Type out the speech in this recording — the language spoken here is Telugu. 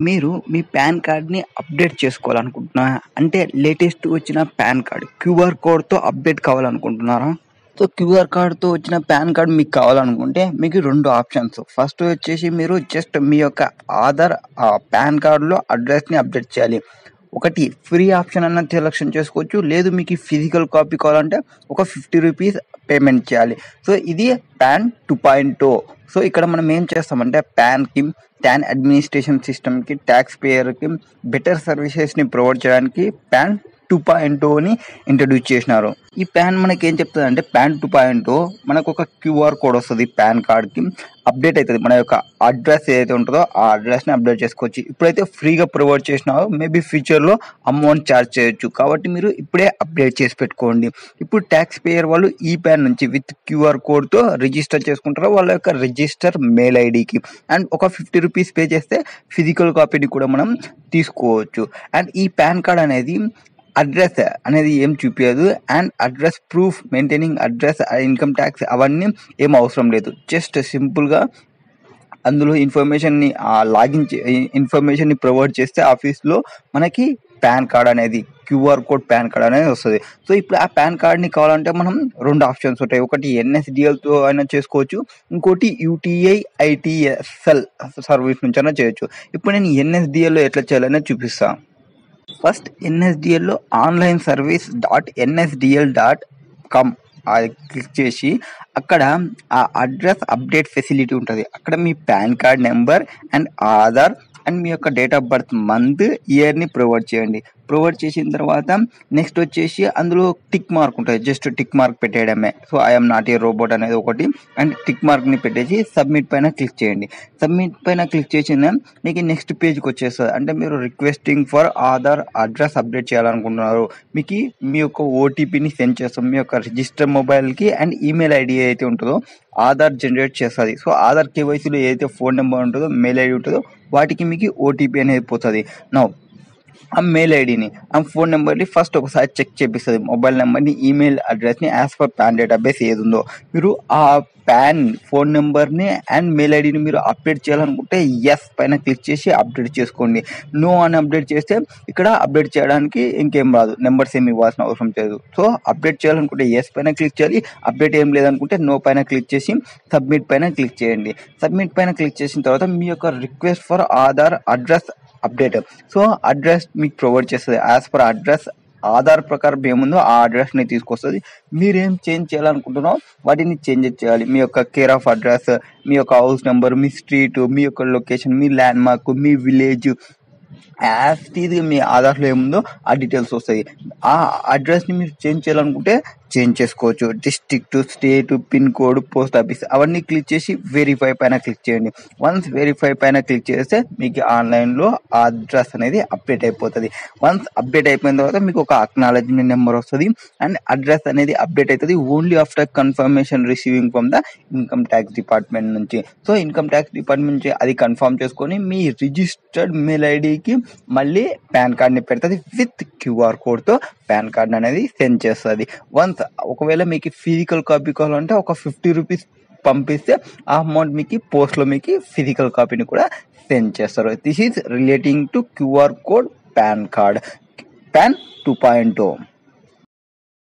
మీరు మీ పాన్ కార్డ్‌ని అప్డేట్ చేసుకోవాలనుకుంటున్నారా? అంటే లేటెస్ట్ వచ్చిన పాన్ కార్డ్ క్యూఆర్ కోడ్‌తో అప్డేట్ కావాలనుకుంటున్నారా? సో, క్యూఆర్ కార్డ్‌తో వచ్చిన పాన్ కార్డ్ మీకు కావాలనుకుంటే మీకు 2 ఆప్షన్స్. ఫస్ట్ వచ్చేసి మీరు జస్ట్ మీ యొక్క ఆధార్ పాన్ కార్డ్‌లో అడ్రెస్‌ని అప్డేట్ చేయాలి. ఒకటి ఫ్రీ ఆప్షన్ అన్న సెలక్షన్ చేసుకోవచ్చు. లేదు మీకు ఫిజికల్ కాపీ కావాలంటే ఒక ₹50 పేమెంట్ చేయాలి. సో, ఇది పాన్ 2.0. సో, ఇక్కడ మనం ఏం చేస్తామంటే పాన్‌కి, పాన్ అడ్మినిస్ట్రేషన్ సిస్టమ్‌కి, టాక్స్ పేయర్‌కి బెటర్ సర్వీసెస్‌ని ప్రొవైడ్ చేయడానికి పాన్ 2.0ని ఇంట్రడ్యూస్ చేసినారు. ఈ పాన్ మనకేం చెప్తదంటే పాన్ 2.0 మనకొక క్యూఆర్ కోడ్ వస్తది పాన్ కార్డ్‌కి. అప్డేట్ అయితది. మన యొక్క అడ్రెస్ ఏదైతే ఉంటదో ఆ అడ్రెస్‌ని అప్డేట్ చేసుకోవచ్చు. ఇప్పుడైతే ఫ్రీగా ప్రొవైడ్ చేసినారు. మేబీ ఫ్యూచర్‌లో అమౌంట్ చార్జ్ చేయొచ్చు. కాబట్టి మీరు ఇప్పుడే అప్డేట్ చేసి పెట్టుకోండి. ఇప్పుడు టాక్స్ పేయర్ వాళ్ళు ఈ పాన్ నుంచి విత్ క్యూఆర్ కోడ్‌తో రిజిస్టర్ చేసుకుంటారు వాళ్ళ యొక్క రిజిస్టర్ మెయిల్ ఐడీకి. అండ్ ఒక ₹50 పే చేస్తే ఫిజికల్ కాపీని కూడా మనం తీసుకోవచ్చు. అండ్ ఈ పాన్ కార్డ్ అనేది అడ్రస్ అనేది ఏం చూపియదు. And address proof, maintaining address, income tax అవన్నీ ఏం అవసరం లేదు. జస్ట్ సింపుల్‌గా అందులో ఇన్ఫర్మేషన్‌ని ఇన్ఫర్మేషన్‌ని ప్రొవైడ్ చేస్తే ఆఫీస్‌లో మనకి పాన్ కార్డ్ అనేది క్యూఆర్ కోడ్ పాన్ కార్డ్ అనేది వస్తది. సో, ఇప్పుడు ఆ పాన్ కార్డ్‌ని కావాలంటే మనం 2 ఆప్షన్స్ ఉంటాయి. ఒకటి ఎన్ఎస్‌డిఎల్‌తో అయినా చేసుకోవచ్చు. ఇంకోటి యూటీఐ ఐటీఎస్ఎల్ సర్వీస్ నుంచైనా చేయొచ్చు. ఇప్పుడు నేను ఎన్ఎస్‌డిఎల్‌లో ఎట్లా చేయాలనేది చూపిస్తా. ఫస్ట్ ఎన్ఎస్‌డిఎల్‌లో ఆన్‌లైన్ సర్వీస్ .nsdl.com అది క్లిక్ చేసి అక్కడ ఆ అడ్రస్ అప్డేట్ ఫెసిలిటీ ఉంటది. అక్కడ మీ PAN card number and Aadhaar and మీ యొక్క డేట్ ఆఫ్ బర్త్ మంత్, ఇయర్‌ని ప్రొవైడ్ చేయండి. ప్రొవైడ్ చేసిన తర్వాత నెక్స్ట్ వచ్చేసి అందులో టిక్ మార్క్ ఉంటది. జస్ట్ టిక్ మార్క్ పెట్టేయడమే. So, I am not a robot అనేది ఒకటి అండ్ టిక్ మార్క్‌ని పెట్టేసి సబ్మిట్ పైన క్లిక్ చేయండి. సబ్మిట్ పైన క్లిక్ చేసిన మీకు నెక్స్ట్ పేజ్‌కి వచ్చేస్తది. అంటే మీరు requesting for Aadhaar address update చేయాలనుకుంటున్నారు. మీ యొక్క ఓటీపీని సెండ్ చేస్తాం. మీ యొక్క రిజిస్టర్ మొబైల్‌కి అండ్ ఈమెయిల్ ఐడీ ఏదైతే ఉంటదో ఆధార్ జనరేట్ చేస్తది. సో, ఆధార్ కేవైసీలో ఏదైతే ఫోన్ నెంబర్ ఉంటదో, మెయిల్ ఐడీ ఉంటదో వాటికి మీకు ఓటీపీ అనేది పోతది. నౌ ఆ మెయిల్ ఐడీని, ఆ ఫోన్ నెంబర్‌ని ఫస్ట్ ఒకసారి చెక్ చేపిస్తది. మొబైల్ నెంబర్‌ని, ఈమెయిల్ అడ్రస్‌ని యాజ్ పర్ పాన్ డేటాబేస్ ఏదుందో. మీరు ఆ పాన్ ఫోన్ నెంబర్‌ని అండ్ మెయిల్ ఐడీని మీరు అప్డేట్ చేయాలనుకుంటే యెస్ పైన క్లిక్ చేసి అప్డేట్ చేసుకోండి. నో అని అప్డేట్ చేస్తే ఇక్కడ అప్డేట్ చేయడానికి ఇంకేం రాదు. నెంబర్స్ ఏమి ఇవ్వాల్సిన అవసరం లేదు. సో, అప్డేట్ చేయాలనుకుంటే యెస్ పైన క్లిక్ చేయాలి. అప్డేట్ ఏం లేదనుకుంటే నో పైన క్లిక్ చేసి సబ్మిట్ పైన క్లిక్ చేయండి. సబ్మిట్ పైన క్లిక్ చేసిన తర్వాత మీ యొక్క request for Aadhaar address update. So, address మీకు ప్రొవైడ్ చేస్తది. యాజ్ పర్ అడ్రస్ ఆధార్ ప్రకారం ఏముందో ఆ అడ్రస్‌ని తీసుకొస్తది. మీరేం చేంజ్ చేయాలనుకుంటున్నారో వాటిని చేంజ్ చేయాలి. మీ యొక్క కేర్ ఆఫ్ అడ్రస్, మీ యొక్క హౌస్ నంబర్, మీ స్ట్రీట్, మీ యొక్క లొకేషన్, మీ ల్యాండ్ మార్క్, మీ విలేజ్ యాజ్ ఇట్ ఈజ్ మీ ఆధార్‌లో ఏముందో ఆ డీటెయిల్స్ వస్తాయి. ఆ అడ్రస్‌ని మీరు చేంజ్ చేయాలనుకుంటే చేంజ్ చేసుకోవచ్చు. District, state, pin code, post office అవన్నీ క్లిక్ చేసి వెరిఫై పైన క్లిక్ చేయండి. వన్స్ వెరిఫై పైన క్లిక్ చేస్తే మీకు ఆన్‌లైన్‌లో ఆ అడ్రస్ అనేది అప్డేట్ అయిపోతది. వన్స్ అప్డేట్ అయిపోయిన తర్వాత మీకు ఒక అక్నాలెడ్జ్‌మెంట్ నెంబర్ వస్తది అండ్ అడ్రస్ అనేది అప్డేట్ అయితది. Only after confirmation receiving from the income tax department నుంచి. సో, ఇన్కమ్ ట్యాక్స్ డిపార్ట్మెంట్ నుంచి అది కన్ఫర్మ్ చేసుకొని మీ రిజిస్టర్డ్ మెయిల్ ఐడీకి మళ్ళీ పాన్ కార్డ్‌ని పెడతది. విత్ క్యూఆర్ కోడ్‌తో పాన్ కార్డ్ అనేది సెండ్ చేస్తది. వన్స్ ఒకవేళ మీకు ఫిజికల్ కాపీ కావాలంటే ఒక ₹50 పంపిస్తే ఆ అమౌంట్ మీకు పోస్ట్‌లో మీకు ఫిజికల్ కాపీని కూడా సెండ్ చేస్తారు. This is relating to QR code pan card pan 2.0.